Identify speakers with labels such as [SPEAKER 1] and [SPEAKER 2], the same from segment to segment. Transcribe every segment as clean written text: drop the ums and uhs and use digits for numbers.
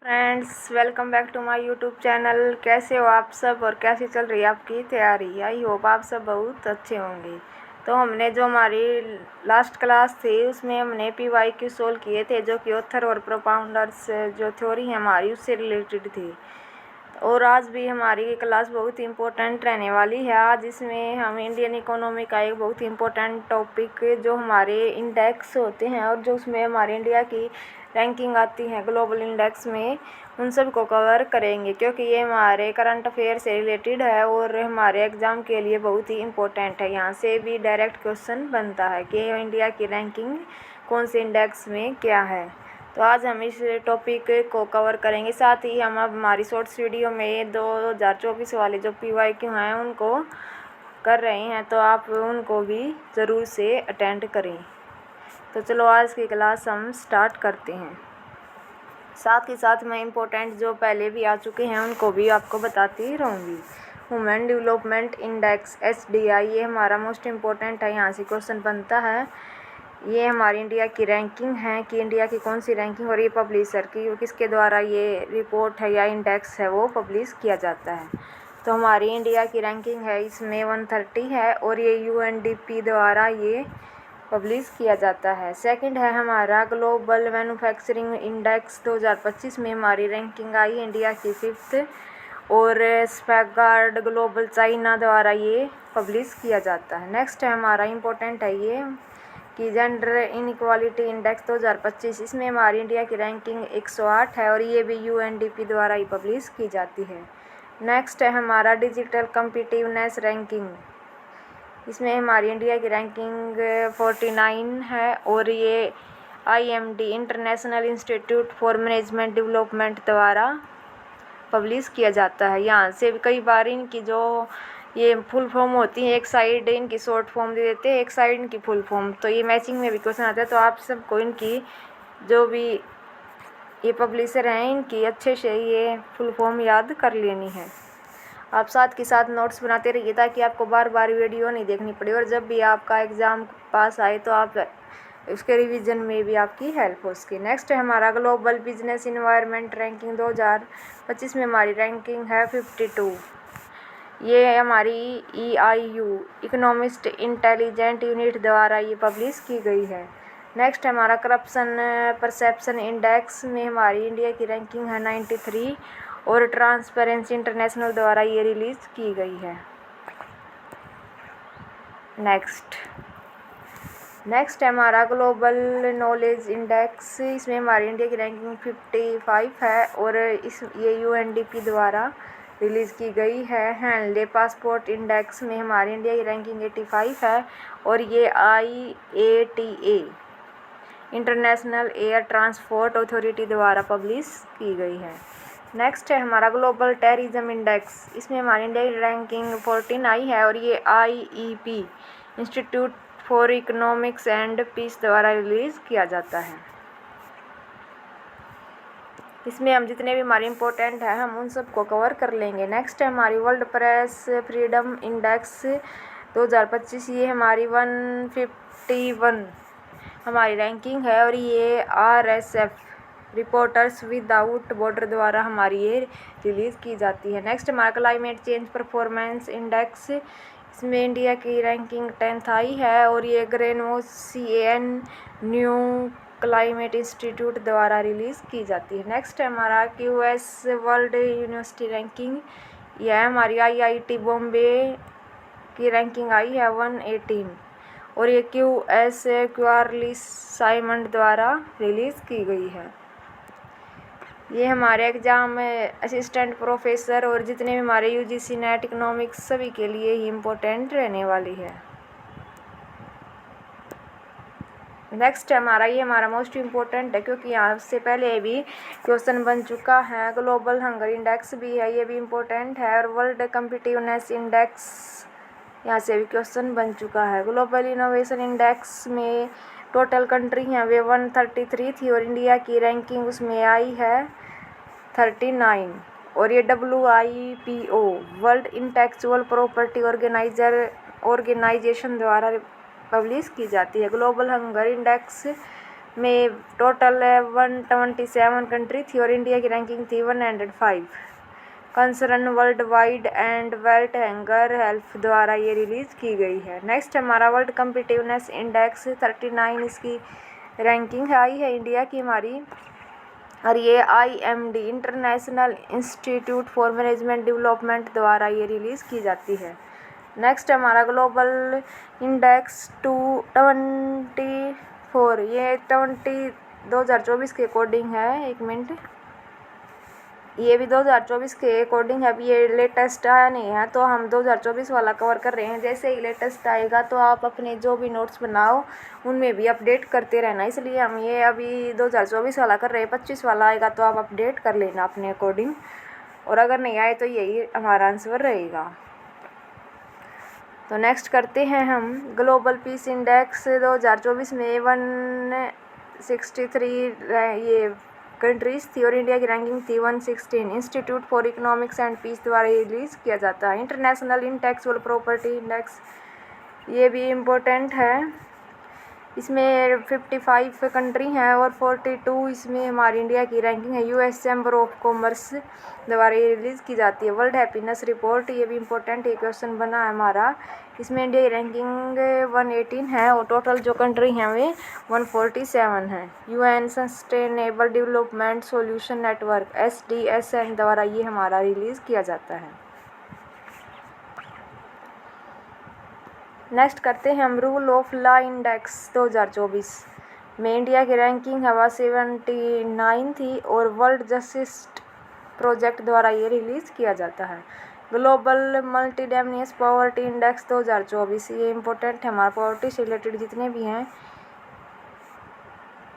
[SPEAKER 1] Friends, welcome back to my YouTube channel. कैसे हो आप सब और कैसी चल रही है आपकी तैयारी? आई होप आप सब बहुत अच्छे होंगे। तो हमने जो हमारी लास्ट क्लास थी उसमें हमने PYQ सोल्व किए थे, जो कि ऑथर और प्रोपाउंडर्स जो थ्योरी है हमारी उससे रिलेटेड थी। और आज भी हमारी क्लास बहुत ही इम्पोर्टेंट रहने वाली है। आज इसमें हम इंडियन इकोनॉमी का एक बहुत ही इम्पोर्टेंट टॉपिक जो हमारे इंडेक्स होते हैं और जो उसमें हमारे इंडिया की रैंकिंग आती है ग्लोबल इंडेक्स में, उन सब को कवर करेंगे, क्योंकि ये हमारे करंट अफेयर से रिलेटेड है और हमारे एग्ज़ाम के लिए बहुत ही इम्पोर्टेंट है। यहाँ से भी डायरेक्ट क्वेश्चन बनता है कि इंडिया की रैंकिंग कौन से इंडेक्स में क्या है। तो आज हम इस टॉपिक को कवर करेंगे। साथ ही हम अब हमारी शॉर्ट्स वीडियो में 2024 वाले जो PYQ हैं उनको कर रहे हैं, तो आप उनको भी ज़रूर से अटेंड करें। तो चलो आज की क्लास हम स्टार्ट करते हैं। साथ ही साथ मैं इम्पोर्टेंट जो पहले भी आ चुके हैं उनको भी आपको बताती रहूँगी। वुमेन डेवलपमेंट इंडेक्स SDI, ये हमारा मोस्ट इम्पोर्टेंट है, यहाँ से क्वेश्चन बनता है। ये हमारी इंडिया की रैंकिंग है कि इंडिया की कौन सी रैंकिंग और ये पब्लिशर की किसके द्वारा ये रिपोर्ट है या इंडेक्स है वो पब्लिश किया जाता है। तो हमारी इंडिया की रैंकिंग है इसमें 130 है और ये UNDP द्वारा ये पब्लिश किया जाता है। सेकंड है हमारा ग्लोबल मैन्युफैक्चरिंग इंडेक्स 2025 में हमारी रैंकिंग आई इंडिया की 5th और स्पैगार्ड ग्लोबल चाइना द्वारा ये पब्लिश किया जाता है। नेक्स्ट है हमारा इम्पोर्टेंट है ये कि जेंडर इनइक्वालिटी इंडेक्स 2025, इसमें हमारी इंडिया की रैंकिंग 108 है और ये भी UNDP द्वारा ही पब्लिश की जाती है। नेक्स्ट है हमारा डिजिटल कम्पिटिवनेस रैंकिंग, इसमें हमारी इंडिया की रैंकिंग 49 है और ये IMD international institute for management development द्वारा पब्लिश किया जाता है। यहाँ से कई बार इनकी जो ये फुल फॉर्म होती है, एक साइड इनकी शॉर्ट फॉर्म दे देते हैं, एक साइड इनकी फुल फॉर्म, तो ये मैचिंग में भी क्वेश्चन आता है। तो आप सबको इनकी जो भी ये पब्लिशर हैं इनकी अच्छे से ये फुल फॉर्म याद कर लेनी है। आप साथ के साथ नोट्स बनाते रहिए ताकि आपको बार बार वीडियो नहीं देखनी पड़े और जब भी आपका एग्ज़ाम पास आए तो आप उसके रिवीजन में भी आपकी हेल्प हो सके। नेक्स्ट है हमारा ग्लोबल बिजनेस इन्वायरमेंट रैंकिंग 2025 में हमारी रैंकिंग है 52। ये हमारी EIU इकोनॉमिस्ट इंटेलिजेंट यूनिट द्वारा ये पब्लिश की गई है। नेक्स्ट हमारा करप्शन परसेप्शन इंडेक्स में हमारी इंडिया की रैंकिंग है 93 और ट्रांसपेरेंसी इंटरनेशनल द्वारा ये रिलीज़ की गई है। नेक्स्ट है हमारा ग्लोबल नॉलेज इंडेक्स, इसमें हमारी इंडिया की रैंकिंग 55 है और ये UNDP द्वारा रिलीज़ की गई है। हैंडले पासपोर्ट इंडेक्स में हमारी इंडिया की रैंकिंग 85 है और ये IATA international air transport authority द्वारा पब्लिश की गई है। नेक्स्ट है हमारा ग्लोबल टेररिज्म इंडेक्स, इसमें हमारी इंडिया की रैंकिंग 14 आई है और ये IEP Institute for Economics and Peace द्वारा रिलीज़ किया जाता है। इसमें हम जितने भी हमारे इम्पोर्टेंट है हम उन सब को कवर कर लेंगे। नेक्स्ट है हमारी वर्ल्ड प्रेस फ्रीडम इंडेक्स 2025, ये हमारी 151 हमारी रैंकिंग है और ये RSF रिपोर्टर्स विदाउट बॉर्डर द्वारा हमारी ये रिलीज़ की जाती है। नेक्स्ट हमारा क्लाइमेट चेंज परफॉर्मेंस इंडेक्स, इसमें इंडिया की रैंकिंग 10th आई है और ये ग्रेनोसिएन न्यू क्लाइमेट इंस्टीट्यूट द्वारा रिलीज़ की जाती है। नेक्स्ट है हमारा QS वर्ल्ड यूनिवर्सिटी रैंकिंग, यह हमारी IIT बॉम्बे की रैंकिंग आई है 118 और ये QS क्वार्लिस साइमंड द्वारा रिलीज़ की गई है। ये हमारे एग्ज़ाम असिस्टेंट प्रोफेसर और जितने भी हमारे UGC नेट इकोनॉमिक्स सभी के लिए ही इम्पोर्टेंट रहने वाली है। नेक्स्ट हमारा ये हमारा मोस्ट इम्पोर्टेंट है क्योंकि यहाँ से पहले भी क्वेश्चन बन चुका है। ग्लोबल हंगर इंडेक्स भी है, ये भी इम्पोर्टेंट है और वर्ल्ड कम्पिटिवनेस इंडेक्स यहाँ से भी क्वेश्चन बन चुका है। ग्लोबल इनोवेशन इंडेक्स में टोटल कंट्री हैं वे 133 थी और इंडिया की रैंकिंग उसमें आई है 39 और ये WIPO World Intellectual Property Organization द्वारा पब्लिश की जाती है। ग्लोबल हंगर इंडेक्स में टोटल 127 कंट्री थी और इंडिया की रैंकिंग थी 105। Concern Worldwide and Welthungerhilfe द्वारा ये रिलीज़ की गई है। नेक्स्ट हमारा वर्ल्ड कम्पिटिवनेस इंडेक्स 39 इसकी रैंकिंग आई है इंडिया की हमारी, और ये IMD international institute for management development द्वारा ये रिलीज़ की जाती है। नेक्स्ट हमारा ग्लोबल इंडेक्स 224, ये 2024 के अकॉर्डिंग है। एक मिनट, ये भी 2024 के अकॉर्डिंग है, अभी ये लेटेस्ट आया नहीं है तो हम 2024 वाला कवर कर रहे हैं। जैसे ही लेटेस्ट आएगा तो आप अपने जो भी नोट्स बनाओ उनमें भी अपडेट करते रहना, इसलिए हम ये अभी 2024 वाला कर रहे हैं। 25 वाला आएगा तो आप अपडेट कर लेना अपने अकॉर्डिंग, और अगर नहीं आए तो यही हमारा आंसर रहेगा। तो नेक्स्ट करते हैं हम ग्लोबल पीस इंडेक्स 2024 में 163 ये कंट्रीज थी और इंडिया की रैंकिंग थी 116। Institute for Economics and Peace द्वारा रिलीज़ किया जाता है। इंटरनेशनल इंटेलेक्चुअल प्रॉपर्टी इंडेक्स, ये भी इम्पोर्टेंट है। इसमें 55 कंट्री हैं और 42 इसमें हमारी इंडिया की रैंकिंग है। US चैम्बर ऑफ कॉमर्स द्वारा ये रिलीज़ की जाती है। वर्ल्ड हैप्पीनेस रिपोर्ट, ये भी इम्पोर्टेंट एक क्वेश्चन बना है हमारा। इसमें इंडिया की रैंकिंग 118 है और टोटल जो कंट्री हैं वे 147 हैं। UN sustainable development solution network SDSN द्वारा ये हमारा रिलीज़ किया जाता है। नेक्स्ट करते हैं हम रूल ऑफ लॉ इंडेक्स 2024 में इंडिया की रैंकिंग हवा 79 थी और वर्ल्ड जस्टिस प्रोजेक्ट द्वारा ये रिलीज़ किया जाता है। Global multi dimensional poverty index 2024, ये इम्पोर्टेंट है हमारा पॉवर्टी से रिलेटेड जितने भी हैं।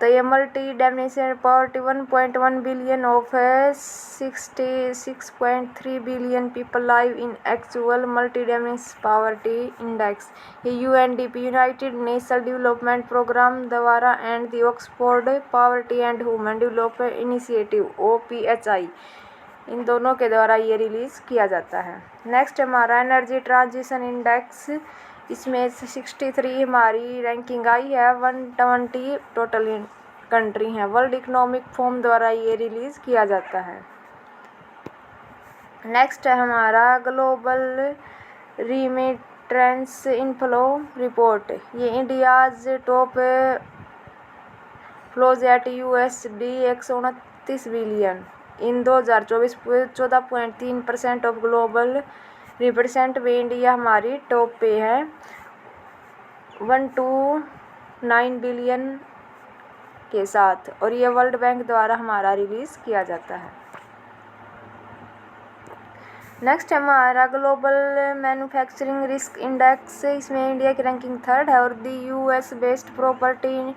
[SPEAKER 1] तो ये multi dimensional poverty 1.1 billion of 66.3 billion people live in actual multi dimensional poverty index. ये UNDP united national development programme द्वारा and the Oxford poverty and human development initiative OPHI, इन दोनों के द्वारा ये रिलीज़ किया जाता है। नेक्स्ट हमारा एनर्जी ट्रांजिशन इंडेक्स, इसमें 63 हमारी रैंकिंग आई है। 120 टोटल कंट्री हैं। वर्ल्ड इकोनॉमिक फोरम द्वारा ये रिलीज़ किया जाता है। नेक्स्ट है हमारा ग्लोबल रिमिटेंस इनफ्लो रिपोर्ट, ये India's top flows at USD 129 billion in 2024 14.3% of global represent में इंडिया हमारी टॉप पे है 129 बिलियन के साथ, और ये वर्ल्ड बैंक द्वारा हमारा रिलीज़ किया जाता है। नेक्स्ट हमारा ग्लोबल मैन्युफैक्चरिंग रिस्क इंडेक्स, इसमें इंडिया की रैंकिंग 3rd है और दी US बेस्ड प्रॉपर्टी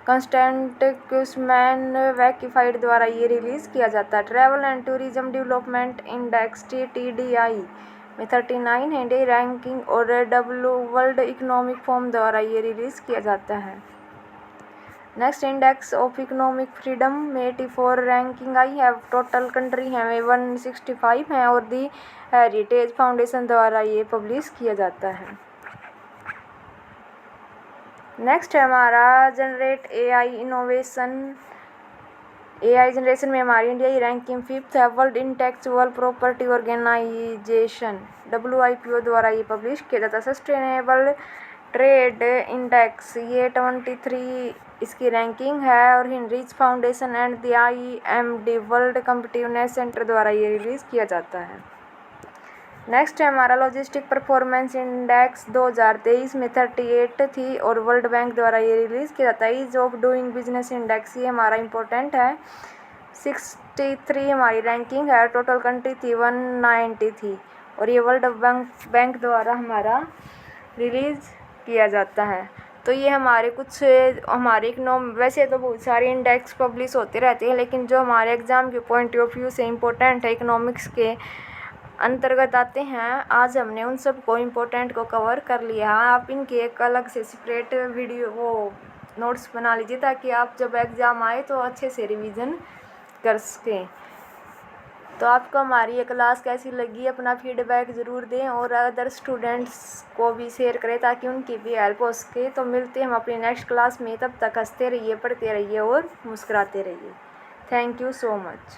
[SPEAKER 1] कंस्टेंट क्यूसमैन वैकिफाइड द्वारा ये रिलीज़ किया जाता है। Travel and tourism development index TTDI में 39 है इंडिया रैंकिंग और वर्ल्ड इकोनॉमिक फोरम द्वारा ये रिलीज़ किया जाता है। Next index of economic freedom में 84 रैंकिंग आई है। टोटल कंट्री हैं वे 165 हैं और दी हेरिटेज फाउंडेशन द्वारा ये पब्लिश किया जाता है। नेक्स्ट है हमारा AI जनरेशन में हमारी इंडिया की रैंकिंग 5th है। World Intellectual Property Organization WIPO द्वारा ये पब्लिश किया जाता है। सस्टेनेबल ट्रेड इंडेक्स, ये 23 इसकी रैंकिंग है और Hinrich foundation and the IMD world competitiveness centre द्वारा ये रिलीज़ किया जाता है। नेक्स्ट है हमारा लॉजिस्टिक परफॉर्मेंस इंडेक्स 2023 में 38 थी और वर्ल्ड बैंक द्वारा ये रिलीज़ किया जाता है। Ease of Doing Business Index, ये हमारा इम्पोर्टेंट है। 63 हमारी रैंकिंग है। टोटल कंट्री थी 190 थी और ये वर्ल्ड बैंक द्वारा हमारा रिलीज़ किया जाता है। तो ये हमारे कुछ हमारे वैसे तो बहुत सारे इंडेक्स पब्लिश होते रहते हैं, लेकिन जो हमारे एग्ज़ाम के पॉइंट ऑफ व्यू से इम्पोर्टेंट है, इकोनॉमिक्स के अंतर्गत आते हैं, आज हमने उन सब को इम्पोर्टेंट को कवर कर लिया। आप इनके एक अलग से सेपरेट वीडियो वो नोट्स बना लीजिए ताकि आप जब एग्ज़ाम आए तो अच्छे से रिवीजन कर सकें। तो आपको हमारी ये क्लास कैसी लगी अपना फीडबैक ज़रूर दें और अदर स्टूडेंट्स को भी शेयर करें ताकि उनकी भी हेल्प हो सके। तो मिलते हैं हम अपनी नेक्स्ट क्लास में, तब तक हंसते रहिए, पढ़ते रहिए और मुस्कुराते रहिए। Thank you so much.